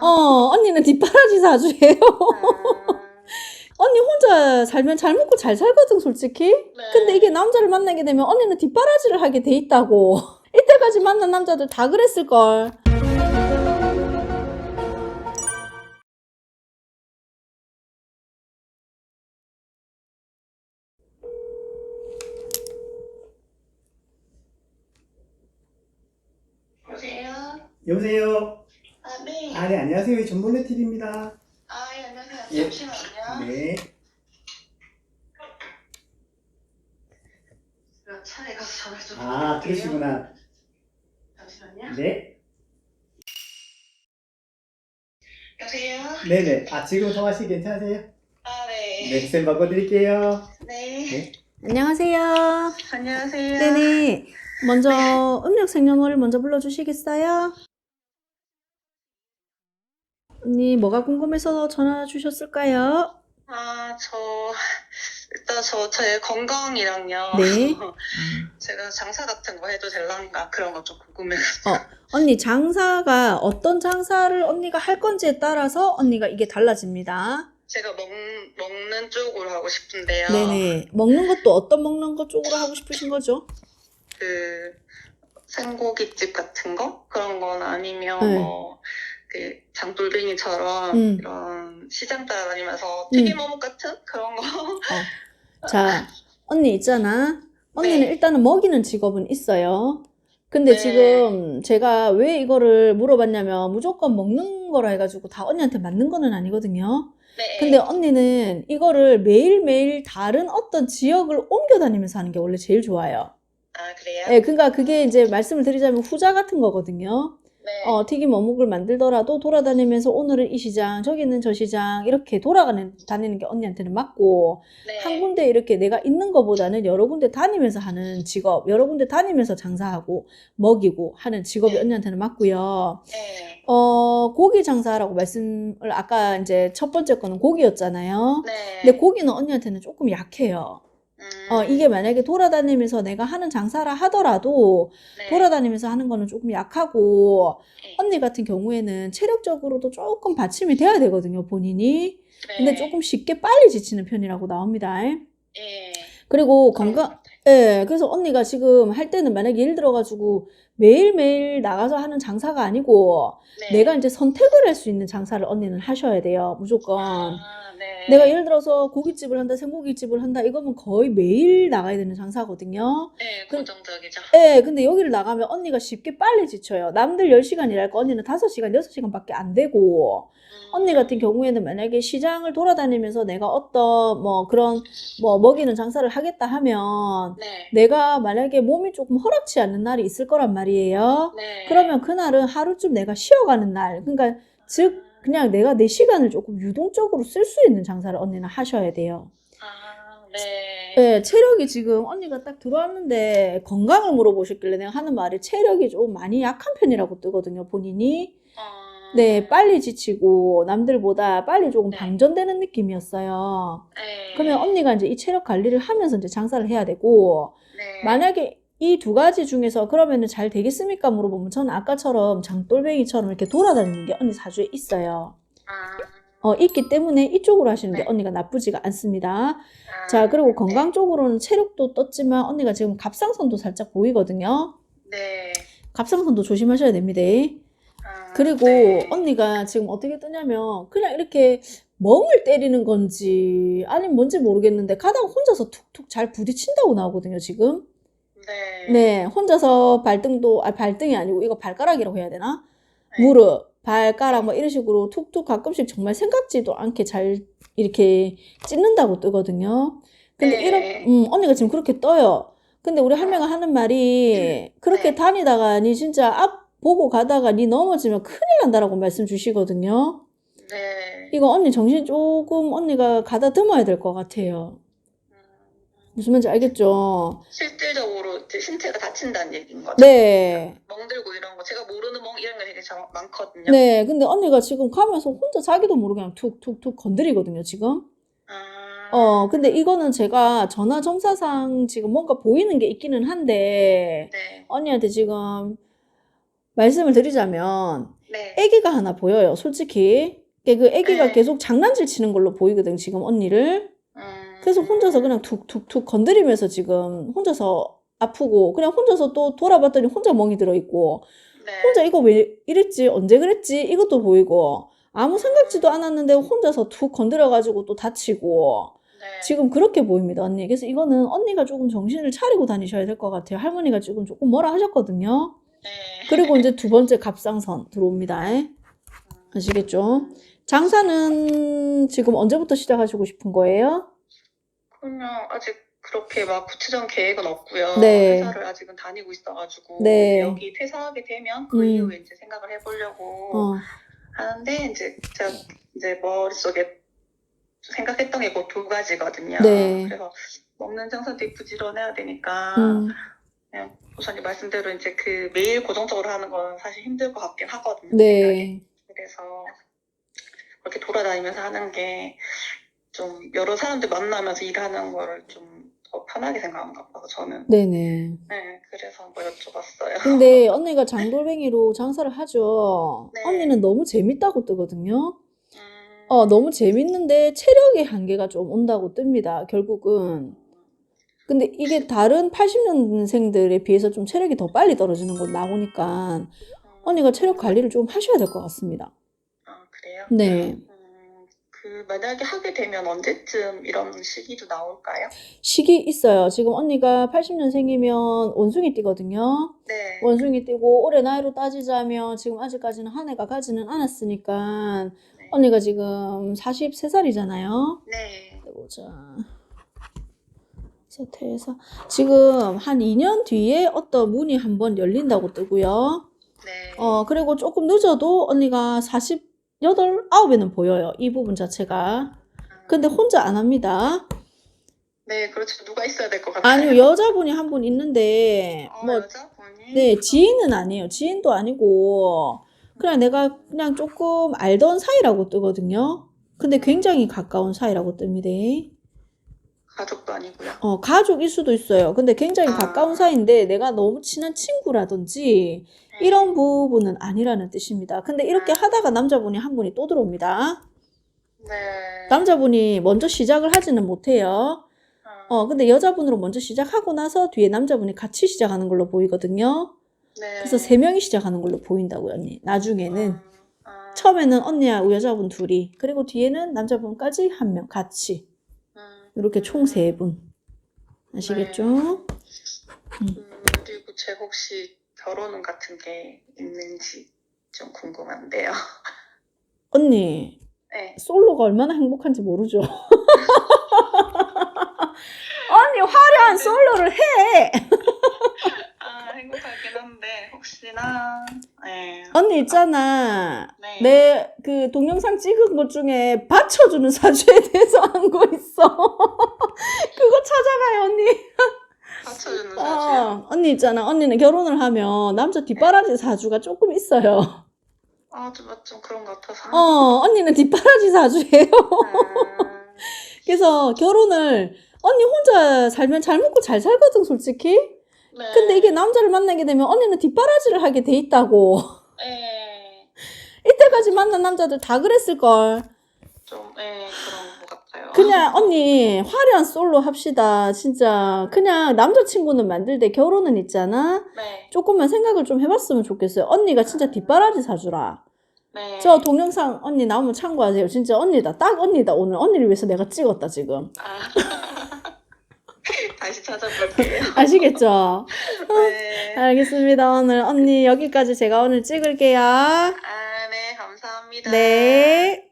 언니는 뒷바라지 사주예요. 언니 혼자 살면 잘 먹고 잘 살거든, 솔직히. 근데 이게 남자를 만나게 되면 언니는 뒷바라지를 하게 돼 있다고. 이때까지 만난 남자들 다 그랬을걸. 여보세요? 여보세요? 네. 네, 안녕하세요. 전몰래 TV입니다. 예, 안녕하세요. 예. 잠시만요. 네. 제가 차에 가서 전화 좀 드릴게요. 그러시구나. 잠시만요. 네. 여보세요? 네네. 지금 통화하시기 괜찮으세요? 네. 네, 쌤 바꿔드릴게요. 네. 네. 안녕하세요. 안녕하세요. 네네. 먼저 음력 생년월일 먼저 불러주시겠어요? 언니 뭐가 궁금해서 전화 주셨을까요? 일단 제 건강이랑요. 네. 제가 장사 같은 거 해도 될란가 그런 거 좀 궁금해요. 언니 장사가 어떤 장사를 언니가 할 건지에 따라서 언니가 이게 달라집니다. 제가 먹는 쪽으로 하고 싶은데요. 네네. 먹는 것도 어떤 먹는 것 쪽으로 하고 싶으신 거죠? 그 생고깃집 같은 거? 그런 건 아니면 네. 그 장돌뱅이처럼 이런 시장 따라다니면서 튀김 어묵 같은 그런 거. 자, 언니 있잖아. 언니는 네. 일단은 먹이는 직업은 있어요. 근데 네. 지금 제가 왜 이거를 물어봤냐면 무조건 먹는 거라 해가지고 다 언니한테 맞는 거는 아니거든요. 네. 근데 언니는 이거를 매일매일 다른 어떤 지역을 옮겨 다니면서 하는 게 원래 제일 좋아요. 그래요? 네, 그러니까 그게 이제 말씀을 드리자면 후자 같은 거거든요. 네. 튀김 어묵을 만들더라도 돌아다니면서 오늘은 이 시장, 저기는 저 시장 이렇게 다니는 게 언니한테는 맞고, 네. 한 군데 이렇게 내가 있는 것보다는 여러 군데 다니면서 하는 직업, 여러 군데 다니면서 장사하고 먹이고 하는 직업이 네. 언니한테는 맞고요. 네. 고기 장사라고 말씀을 아까 이제 첫 번째 거는 고기였잖아요. 네. 근데 고기는 언니한테는 조금 약해요. 이게 만약에 돌아다니면서 내가 하는 장사라 하더라도 네. 돌아다니면서 하는 거는 조금 약하고, 네. 언니 같은 경우에는 체력적으로도 조금 받침이 돼야 되거든요, 본인이. 근데 네. 조금 쉽게 빨리 지치는 편이라고 나옵니다. 예. 그리고 그런 것 건강, 같아요. 예, 그래서 언니가 지금 할 때는 만약에 예를 들어가지고 매일매일 나가서 하는 장사가 아니고, 네. 내가 이제 선택을 할 수 있는 장사를 언니는 하셔야 돼요, 무조건. 네. 내가 예를 들어서 고깃집을 한다, 생고깃집을 한다, 이거면 거의 매일 나가야 되는 장사거든요. 네, 그- 고정적이죠. 예, 근데 여기를 나가면 언니가 쉽게 빨리 지쳐요. 남들 10시간 일할 거 언니는 5시간, 6시간밖에 안 되고, 언니 같은 경우에는 만약에 시장을 돌아다니면서 내가 어떤 그런 먹이는 장사를 하겠다 하면, 네. 내가 만약에 몸이 조금 허락치 않는 날이 있을 거란 말이에요. 네. 그러면 그날은 하루쯤 내가 쉬어가는 날, 그러니까 즉 그냥 내가 내 시간을 조금 유동적으로 쓸 수 있는 장사를 언니는 하셔야 돼요. 네. 네, 체력이 지금 언니가 딱 들어왔는데 건강을 물어보셨길래 내가 하는 말이 체력이 좀 많이 약한 편이라고 뜨거든요, 본인이. 네, 빨리 지치고 남들보다 빨리 조금 네. 방전되는 느낌이었어요. 네. 그러면 언니가 이제 이 체력 관리를 하면서 이제 장사를 해야 되고, 네. 만약에 이 두 가지 중에서 그러면은 잘 되겠습니까? 물어보면 저는 아까처럼 장돌뱅이처럼 이렇게 돌아다니는 게 언니 사주에 있어요. 있기 때문에 이쪽으로 하시는 게 네. 언니가 나쁘지가 않습니다. 자, 그리고 건강 쪽으로는 체력도 떴지만 언니가 지금 갑상선도 살짝 보이거든요. 네. 갑상선도 조심하셔야 됩니다. 그리고 네. 언니가 지금 어떻게 뜨냐면 그냥 이렇게 멍을 때리는 건지 아니면 뭔지 모르겠는데 가다가 혼자서 툭툭 잘 부딪힌다고 나오거든요, 지금. 네. 네, 혼자서 발등이 아니고 이거 발가락이라고 해야 되나? 네. 무릎, 발가락 이런 식으로 툭툭 가끔씩 정말 생각지도 않게 잘 이렇게 찢는다고 뜨거든요. 근데 네. 언니가 지금 그렇게 떠요. 근데 우리 할매가 하는 말이 그렇게 네. 다니다가 니 진짜 앞 보고 가다가 니 넘어지면 큰일 난다라고 말씀 주시거든요. 네. 이거 언니 정신 조금 언니가 가다듬어야 될 것 같아요. 무슨 말인지 알겠죠? 실질적으로 이제 신체가 다친다는 얘기인 거죠. 네. 멍들고 이런 거 제가 모르는 멍 이런 게 되게 많거든요. 네, 근데 언니가 지금 가면서 혼자 자기도 모르게 그냥 툭툭툭 건드리거든요, 지금. 근데 이거는 제가 전화 점사상 지금 뭔가 보이는 게 있기는 한데, 네. 언니한테 지금 말씀을 드리자면, 네. 애기가 하나 보여요, 솔직히. 그 애기가 네. 계속 장난질 치는 걸로 보이거든, 지금 언니를. 그래서 혼자서 그냥 툭툭툭 건드리면서 지금 혼자서 아프고, 그냥 혼자서 또 돌아봤더니 혼자 멍이 들어있고, 네. 혼자 이거 왜 이랬지? 언제 그랬지? 이것도 보이고, 아무 생각지도 않았는데 혼자서 툭 건드려가지고 또 다치고, 네. 지금 그렇게 보입니다, 언니. 그래서 이거는 언니가 조금 정신을 차리고 다니셔야 될 것 같아요. 할머니가 지금 조금 뭐라 하셨거든요. 네. 그리고 이제 두 번째 갑상선 들어옵니다. 아시겠죠? 장사는 지금 언제부터 시작하시고 싶은 거예요? 그러면 아직 그렇게 막 구체적인 계획은 없고요. 네. 회사를 아직은 다니고 있어가지고 네. 이제 여기 퇴사하게 되면 그 이후에 이제 생각을 해보려고 하는데 이제 제가 이제 머릿속에 생각했던 게 그 두 가지거든요. 네. 그래서 먹는 장사도 부지런해야 되니까 그냥 우선 말씀대로 이제 그 매일 고정적으로 하는 건 사실 힘들 것 같긴 하거든요. 네. 그래서 그렇게 돌아다니면서 하는 게 좀 여러 사람들 만나면서 일하는 거를 좀 더 편하게 생각하는 것 같아서 저는. 네네. 네, 그래서 한번 여쭤봤어요. 근데 언니가 장돌뱅이로 장사를 하죠. 네. 언니는 너무 재밌다고 뜨거든요. 너무 재밌는데 체력의 한계가 좀 온다고 뜹니다, 결국은. 근데 이게 다른 80년생들에 비해서 좀 체력이 더 빨리 떨어지는 거 나오니까 언니가 체력 관리를 좀 하셔야 될 것 같습니다. 아, 그래요? 네. 그 만약에 하게 되면 언제쯤 이런 시기도 나올까요? 시기 있어요. 지금 언니가 80년생이면 원숭이 띠거든요. 네. 원숭이 띠고 올해 나이로 따지자면 지금 아직까지는 한 해가 가지는 않았으니까 네. 언니가 지금 43살이잖아요. 네. 보자. 서태에서 지금 한 2년 뒤에 어떤 문이 한번 열린다고 뜨고요. 네. 그리고 조금 늦어도 언니가 48, 9에는 보여요. 이 부분 자체가. 근데 혼자 안 합니다. 네, 그렇죠. 누가 있어야 될 것 같아요. 아니요, 여자분이 한 분 있는데, 여자분이? 네, 지인은 아니에요. 지인도 아니고, 그냥 내가 그냥 조금 알던 사이라고 뜨거든요. 근데 굉장히 가까운 사이라고 뜹니다. 가족도 아니고요. 가족일 수도 있어요. 근데 굉장히 가까운 사이인데 내가 너무 친한 친구라든지 이런 부분은 아니라는 뜻입니다. 근데 이렇게 하다가 남자분이 한 분이 또 들어옵니다. 네. 남자분이 먼저 시작을 하지는 못해요. 근데 여자분으로 먼저 시작하고 나서 뒤에 남자분이 같이 시작하는 걸로 보이거든요. 네. 그래서 3명이 시작하는 걸로 보인다고요, 언니. 나중에는. 처음에는 언니하고 여자분 둘이, 그리고 뒤에는 남자분까지 1명 같이. 이렇게 총 3분. 아시겠죠? 그리고 제가 혹시 결혼 같은 게 있는지 좀 궁금한데요. 언니, 네. 솔로가 얼마나 행복한지 모르죠? 언니, 화려한 솔로를 해! 행복하긴 한데, 혹시나, 네. 언니 있잖아. 네. 내 그 동영상 찍은 것 중에 받쳐주는 사주에 대해서 한 거 있어. 그거 찾아봐요, 언니. 받쳐주는 사주요? 언니 있잖아. 언니는 결혼을 하면 남자 뒷바라지 사주가 조금 있어요. 좀 그런 것 같아서. 언니는 뒷바라지 사주예요. 그래서 결혼을 언니 혼자 살면 잘 먹고 잘 살거든, 솔직히. 네. 근데 이게 남자를 만나게 되면 언니는 뒷바라지를 하게 돼 있다고. 네. 이때까지 만난 남자들 다 그랬을걸. 그런 것 같아요. 그냥 언니 화려한 솔로 합시다. 진짜 그냥 남자친구는 만들 때 결혼은 있잖아. 네. 조금만 생각을 좀 해봤으면 좋겠어요. 언니가 진짜 뒷바라지 사주라. 네. 저 동영상 언니 나오면 참고하세요. 진짜 언니다. 딱 언니다. 오늘 언니를 위해서 내가 찍었다 지금. 다시 찾아볼게요. 아시겠죠? 네. 알겠습니다. 오늘 언니 여기까지 제가 오늘 찍을게요. 네, 감사합니다. 네.